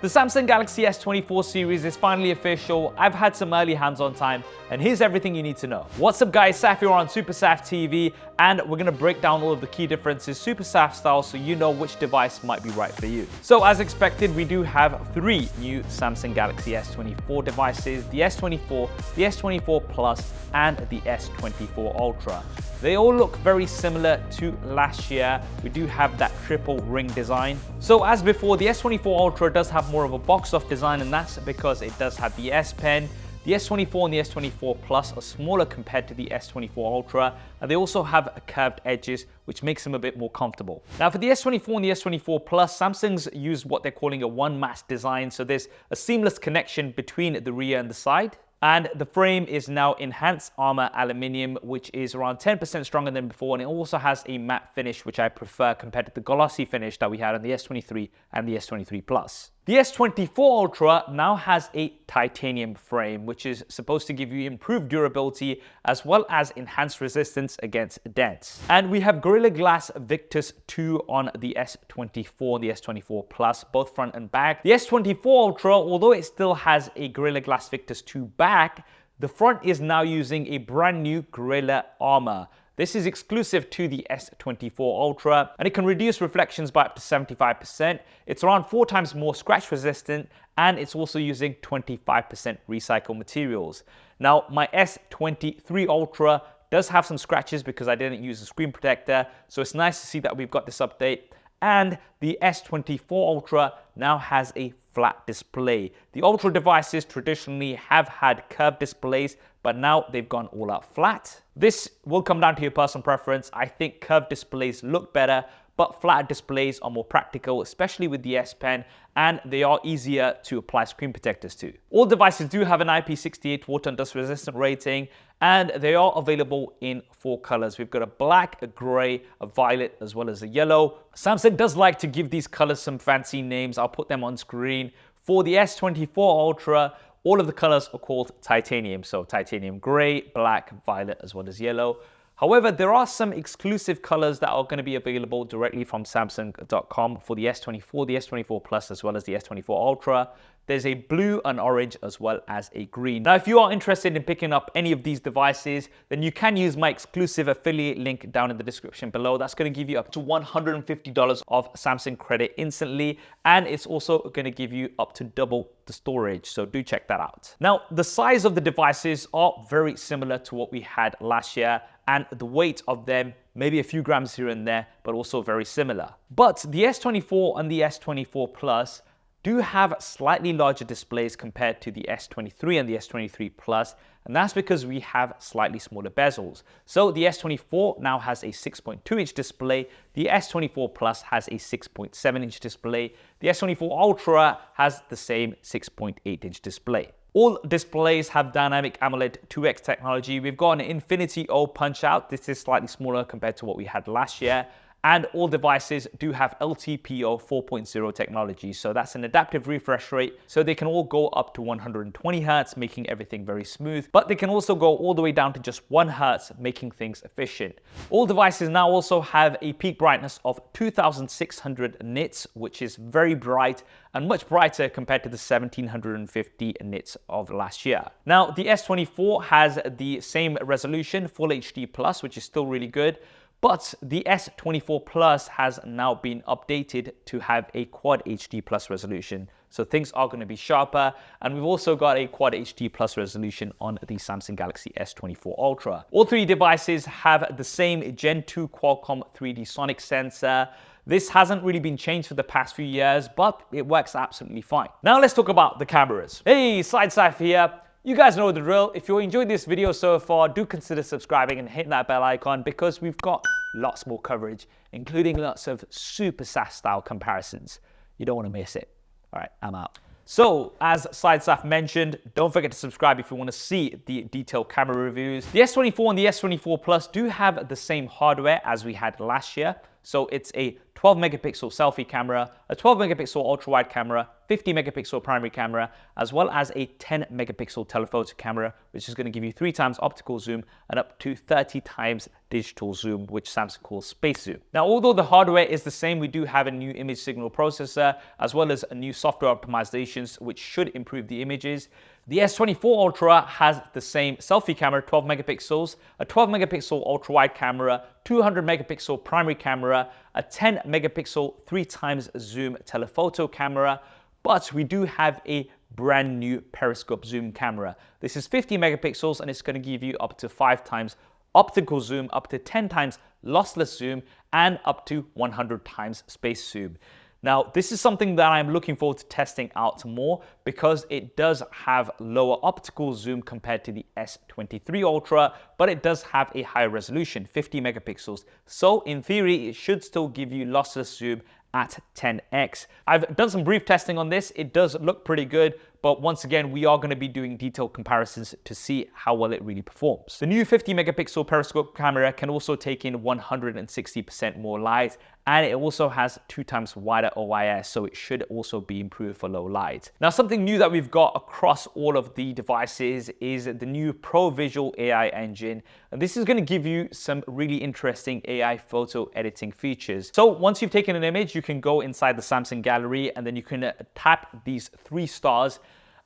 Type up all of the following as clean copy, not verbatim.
The Samsung Galaxy S24 series is finally official. I've had some early hands-on time, and here's everything you need to know. What's up guys, Saf here on SuperSaf TV, and we're gonna break down all of the key differences SuperSaf style so you know which device might be right for you. So as expected, we do have three new Samsung Galaxy S24 devices, the S24, the S24 Plus, and the S24 Ultra. They all look very similar to last year. We do have that triple ring design. So as before, the S24 Ultra does have more of a box-off design, and that's because it does have the S Pen. The S24 and the S24 Plus are smaller compared to the S24 Ultra, and they also have curved edges, which makes them a bit more comfortable. Now for the S24 and the S24 Plus, Samsung's used what they're calling a one-match design, so there's a seamless connection between the rear and the side. And the frame is now enhanced armor aluminium, which is around 10% stronger than before, and it also has a matte finish, which I prefer compared to the glossy finish that we had on the S23 and the S23 Plus. The S24 Ultra now has a titanium frame, which is supposed to give you improved durability as well as enhanced resistance against dents. And we have Gorilla Glass Victus 2 on the S24 and the S24 Plus, both front and back. The S24 Ultra, although it still has a Gorilla Glass Victus 2 back, the front is now using a brand new Gorilla armor. This is exclusive to the S24 Ultra, and it can reduce reflections by up to 75%. It's around 4 times more scratch resistant, and it's also using 25% recycled materials. Now, my S23 Ultra does have some scratches because I didn't use a screen protector, so it's nice to see that we've got this update. And the S24 Ultra now has a flat display. The Ultra devices traditionally have had curved displays, but now they've gone all out flat. This will come down to your personal preference. I think curved displays look better, but flat displays are more practical, especially with the S Pen, and they are easier to apply screen protectors to. All devices do have an IP68 water and dust resistant rating, and they are available in 4 colors. We've got a black, a gray, a violet, as well as a yellow. Samsung does like to give these colors some fancy names. I'll put them on screen. For the S24 Ultra, all of the colors are called titanium. So titanium gray, black, violet, as well as yellow. However, there are some exclusive colors that are going to be available directly from Samsung.com for the S24, the S24 Plus, as well as the S24 Ultra. There's a blue, an orange, as well as a green. Now, if you are interested in picking up any of these devices, then you can use my exclusive affiliate link down in the description below. That's going to give you up to $150 of Samsung credit instantly, and it's also going to give you up to double the storage, so do check that out. Now, the size of the devices are very similar to what we had last year, and the weight of them maybe a few grams here and there, but also very similar. But the S24 and the S24 Plus do have slightly larger displays compared to the S23 and the S23 Plus, and that's because we have slightly smaller bezels. So the S24 now has a 6.2-inch display, the S24 Plus has a 6.7-inch display, the S24 Ultra has the same 6.8-inch display. All displays have dynamic AMOLED 2X technology. We've got an Infinity O punch-out. This is slightly smaller compared to what we had last year. And all devices do have LTPO 4.0 technology. So that's an adaptive refresh rate. So they can all go up to 120 Hz, making everything very smooth. But they can also go all the way down to just 1 Hz, making things efficient. All devices now also have a peak brightness of 2600 nits, which is very bright and much brighter compared to the 1750 nits of last year. Now, the S24 has the same resolution, Full HD Plus, which is still really good. But the S24 Plus has now been updated to have a Quad HD Plus resolution. So things are going to be sharper. And we've also got a Quad HD Plus resolution on the Samsung Galaxy S24 Ultra. All three devices have the same Gen 2 Qualcomm 3D Sonic sensor. This hasn't really been changed for the past few years, but it works absolutely fine. Now let's talk about the cameras. Hey, SuperSaf here. You guys know the drill. If you enjoyed this video so far, do consider subscribing and hitting that bell icon because we've got lots more coverage, including lots of SuperSaf style comparisons. You don't want to miss it. All right, I'm out. So, as SuperSaf mentioned, don't forget to subscribe if you want to see the detailed camera reviews. The S24 and the S24 Plus do have the same hardware as we had last year. So it's a 12 megapixel selfie camera, a 12 megapixel ultra wide camera, 50 megapixel primary camera, as well as a 10 megapixel telephoto camera, which is going to give you 3 times optical zoom and up to 30 times digital zoom, which Samsung calls space zoom. Now, although the hardware is the same, we do have a new image signal processor, as well as a new software optimizations, which should improve the images. The S24 Ultra has the same selfie camera, 12 megapixels, a 12 megapixel ultra wide camera, 200 megapixel primary camera, a 10 megapixel 3 times zoom telephoto camera, but we do have a brand new periscope zoom camera. This is 50 megapixels and it's going to give you up to 5 times optical zoom, up to 10 times lossless zoom, and up to 100 times space zoom. Now, this is something that I'm looking forward to testing out more because it does have lower optical zoom compared to the S23 Ultra, but it does have a higher resolution, 50 megapixels. So in theory, it should still give you lossless zoom at 10x. I've done some brief testing on this. It does look pretty good, but once again, we are going to be doing detailed comparisons to see how well it really performs. The new 50 megapixel periscope camera can also take in 160% more light, and it also has 2 times wider OIS, so it should also be improved for low light. Now, something new that we've got across all of the devices is the new Pro Visual AI engine. And this is going to give you some really interesting AI photo editing features. So once you've taken an image, you can go inside the Samsung gallery and then you can tap these 3 stars.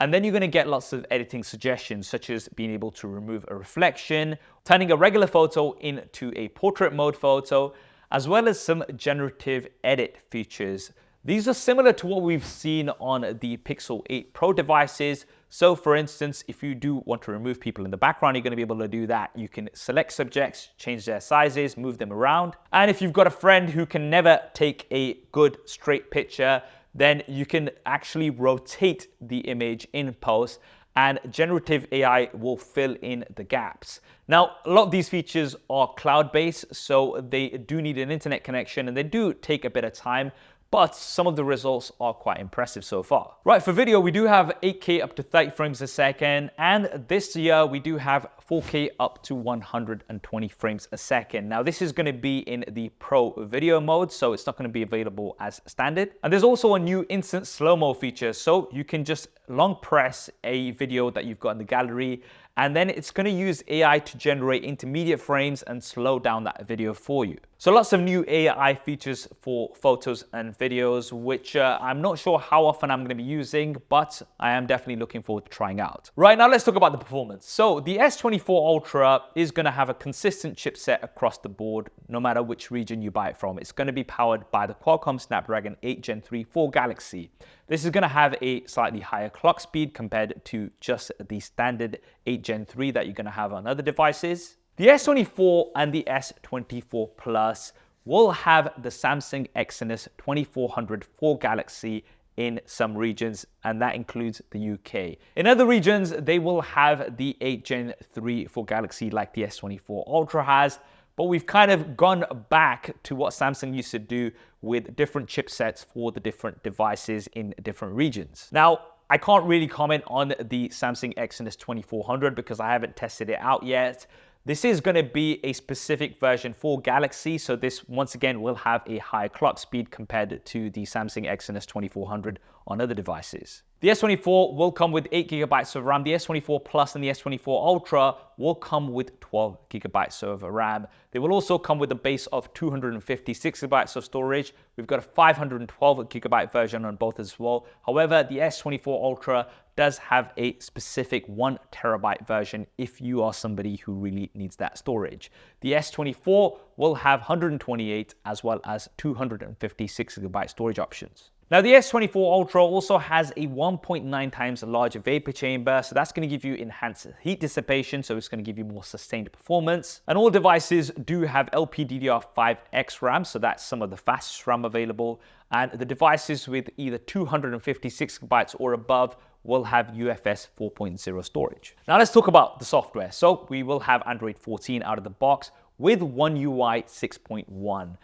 And then you're going to get lots of editing suggestions, such as being able to remove a reflection, turning a regular photo into a portrait mode photo, as well as some generative edit features. These are similar to what we've seen on the Pixel 8 Pro devices. So for instance, if you do want to remove people in the background, you're going to be able to do that. You can select subjects, change their sizes, move them around. And if you've got a friend who can never take a good straight picture, then you can actually rotate the image in post and generative AI will fill in the gaps. Now, a lot of these features are cloud-based, so they do need an internet connection and they do take a bit of time, but some of the results are quite impressive so far. Right, for video, we do have 8K up to 30 frames a second, and this year we do have 4K up to 120 frames a second. Now, this is gonna be in the Pro video mode, so it's not gonna be available as standard. And there's also a new instant slow-mo feature, so you can just long press a video that you've got in the gallery, and then it's going to use AI to generate intermediate frames and slow down that video for you. So lots of new AI features for photos and videos, which I'm not sure how often I'm going to be using, but I am definitely looking forward to trying out. Right, now let's talk about the performance. So the S24 Ultra is going to have a consistent chipset across the board, no matter which region you buy it from. It's going to be powered by the Qualcomm Snapdragon 8 Gen 3 for Galaxy. This is going to have a slightly higher clock speed compared to just the standard 8 Gen 3 that you're going to have on other devices. The S24 and the S24 Plus will have the Samsung Exynos 2400 for Galaxy in some regions, and that includes the UK. In other regions, they will have the 8 Gen 3 for Galaxy like the S24 Ultra has, but we've kind of gone back to what Samsung used to do with different chipsets for the different devices in different regions. Now, I can't really comment on the Samsung Exynos 2400 because I haven't tested it out yet. This is going to be a specific version for Galaxy, so this once again will have a high clock speed compared to the Samsung Exynos 2400 on other devices. The S24 will come with 8 GB of RAM. The S24 Plus and the S24 Ultra will come with 12 GB of RAM. They will also come with a base of 256 GB of storage. We've got a 512 GB version on both as well. However, the S24 Ultra does have a specific 1 TB version if you are somebody who really needs that storage. The S24 will have 128 as well as 256 GB storage options. Now, the S24 Ultra also has a 1.9 times larger vapor chamber, so that's going to give you enhanced heat dissipation, so it's going to give you more sustained performance. And all devices do have LPDDR5X RAM, so that's some of the fastest RAM available. And the devices with either 256 GB or above will have UFS 4.0 storage. Now let's talk about the software. So we will have Android 14 out of the box with One UI 6.1.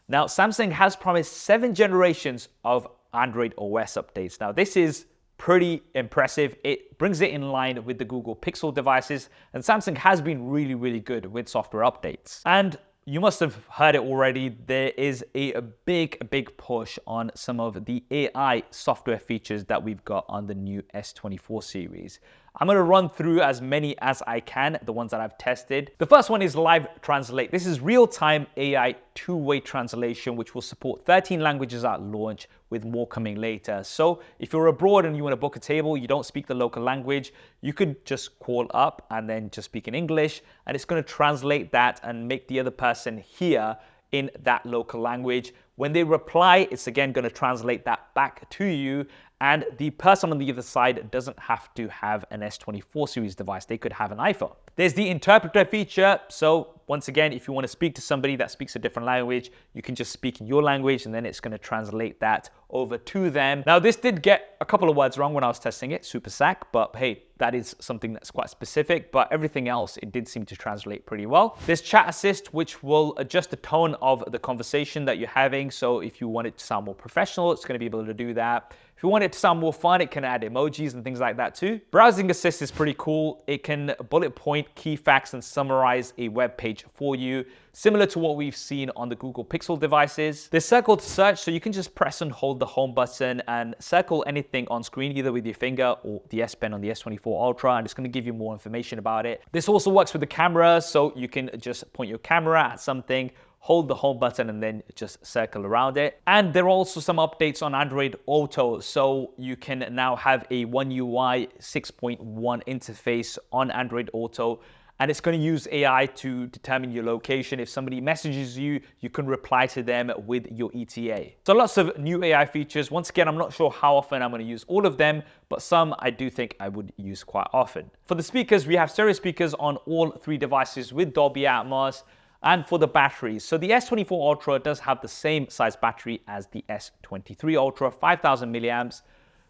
Now, Samsung has promised 7 generations of Android OS updates. Now, this is pretty impressive. It brings it in line with the Google Pixel devices, and Samsung has been really good with software updates. And You must have heard it already. There is a big push on some of the AI software features that we've got on the new S24 series. I'm going to run through as many as I can, the ones that I've tested. The first one is Live Translate. This is real-time AI two-way translation, which will support 13 languages at launch, with more coming later. So if you're abroad and you want to book a table, you don't speak the local language, you could just call up and then just speak in English, and it's going to translate that and make the other person hear in that local language. When they reply, it's again going to translate that back to you, and the person on the other side doesn't have to have an S24 series device. They could have an iPhone. There's the interpreter feature. So once again, if you want to speak to somebody that speaks a different language, you can just speak in your language and then it's going to translate that over to them. Now, this did get a couple of words wrong when I was testing it, SuperSaf, but hey, that is something that's quite specific, but everything else, it did seem to translate pretty well. There's Chat Assist, which will adjust the tone of the conversation that you're having. So if you want it to sound more professional, it's going to be able to do that. If you want it to sound more fun, it can add emojis and things like that too. Browsing Assist is pretty cool. It can bullet point key facts and summarize a web page for you, similar to what we've seen on the Google Pixel devices. There's Circle to Search, so you can just press and hold the home button and circle anything on screen, either with your finger or the S Pen on the S24 Ultra, and it's going to give you more information about it. This also works with the camera, so you can just point your camera at something, hold the home button and then just circle around it. And there are also some updates on Android Auto, so you can now have a One UI 6.1 interface on Android Auto, and it's going to use AI to determine your location. If somebody messages you, you can reply to them with your ETA. So lots of new AI features. Once again, I'm not sure how often I'm going to use all of them, but some I do think I would use quite often. For the speakers, we have stereo speakers on all three devices with Dolby Atmos. And for the batteries, so the S24 Ultra does have the same size battery as the S23 Ultra, 5,000 milliamps.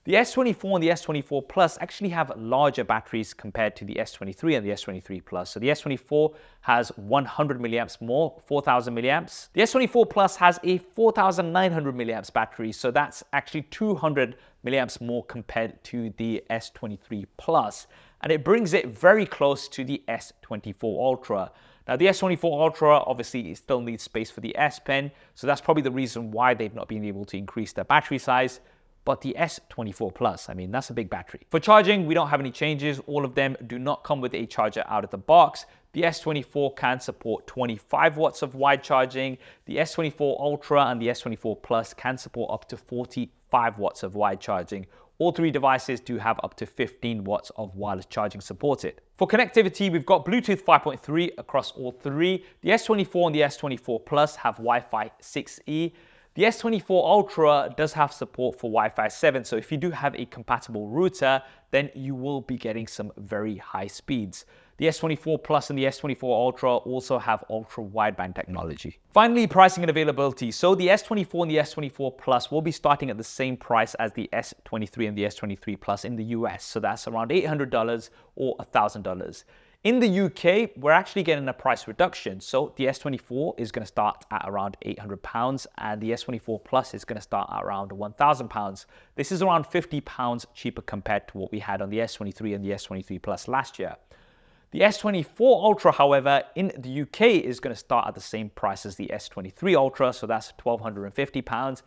The S24 and the S24 Plus actually have larger batteries compared to the S23 and the S23 Plus. So the S24 has 100 milliamps more, 4,000 milliamps. The S24 Plus has a 4,900 milliamps battery, so that's actually 200 milliamps more compared to the S23 Plus. And it brings it very close to the S24 Ultra. Now, the S24 Ultra, obviously, it still needs space for the S Pen, so that's probably the reason why they've not been able to increase their battery size. But the S24 Plus, I mean, that's a big battery. For charging, we don't have any changes. All of them do not come with a charger out of the box. The S24 can support 25 watts of wide charging. The S24 Ultra and the S24 Plus can support up to 45 watts of wide charging. All three devices do have up to 15 watts of wireless charging supported. For connectivity, we've got Bluetooth 5.3 across all three. The S24 and the S24 Plus have Wi-Fi 6E. The S24 Ultra does have support for Wi-Fi 7, so if you do have a compatible router, then you will be getting some very high speeds. The S24 Plus and the S24 Ultra also have ultra-wideband technology. Finally, pricing and availability. So the S24 and the S24 Plus will be starting at the same price as the S23 and the S23 Plus in the US. So that's around $800 or $1,000. In the UK, we're actually getting a price reduction. So the S24 is going to start at around £800 and the S24 Plus is going to start at around £1,000. This is around £50 cheaper compared to what we had on the S23 and the S23 Plus last year. The S24 Ultra, however, in the UK is going to start at the same price as the S23 Ultra, so that's £1,250.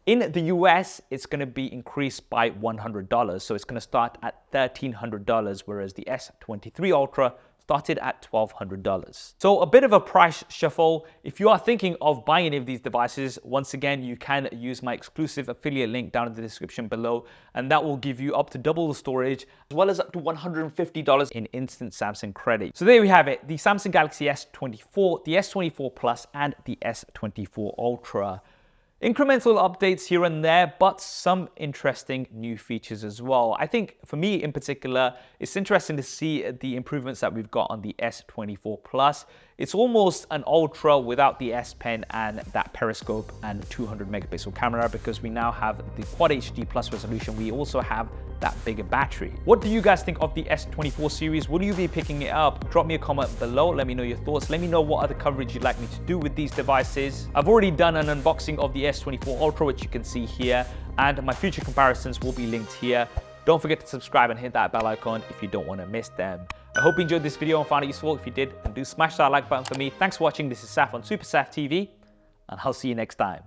In the US, it's going to be increased by $100, so it's going to start at $1,300, whereas the S23 Ultra started at $1,200. So a bit of a price shuffle. If you are thinking of buying any of these devices, once again, you can use my exclusive affiliate link down in the description below, and that will give you up to double the storage, as well as up to $150 in instant Samsung credit. So there we have it, the Samsung Galaxy S24, the S24 Plus, and the S24 Ultra. Incremental updates here and there, but some interesting new features as well. I think for me in particular, it's interesting to see the improvements that we've got on the S24 Plus. It's almost an Ultra without the S Pen and that periscope and 200 megapixel camera, because we now have the Quad HD Plus resolution. We also have that bigger battery. What do you guys think of the S24 series? Will you be picking it up? Drop me a comment below. Let me know your thoughts. Let me know what other coverage you'd like me to do with these devices. I've already done an unboxing of the S24 Ultra, which you can see here, and my future comparisons will be linked here. Don't forget to subscribe and hit that bell icon if you don't want to miss them. I hope you enjoyed this video and found it useful. If you did, then do smash that like button for me. Thanks for watching. This is Saf on SuperSaf TV, and I'll see you next time.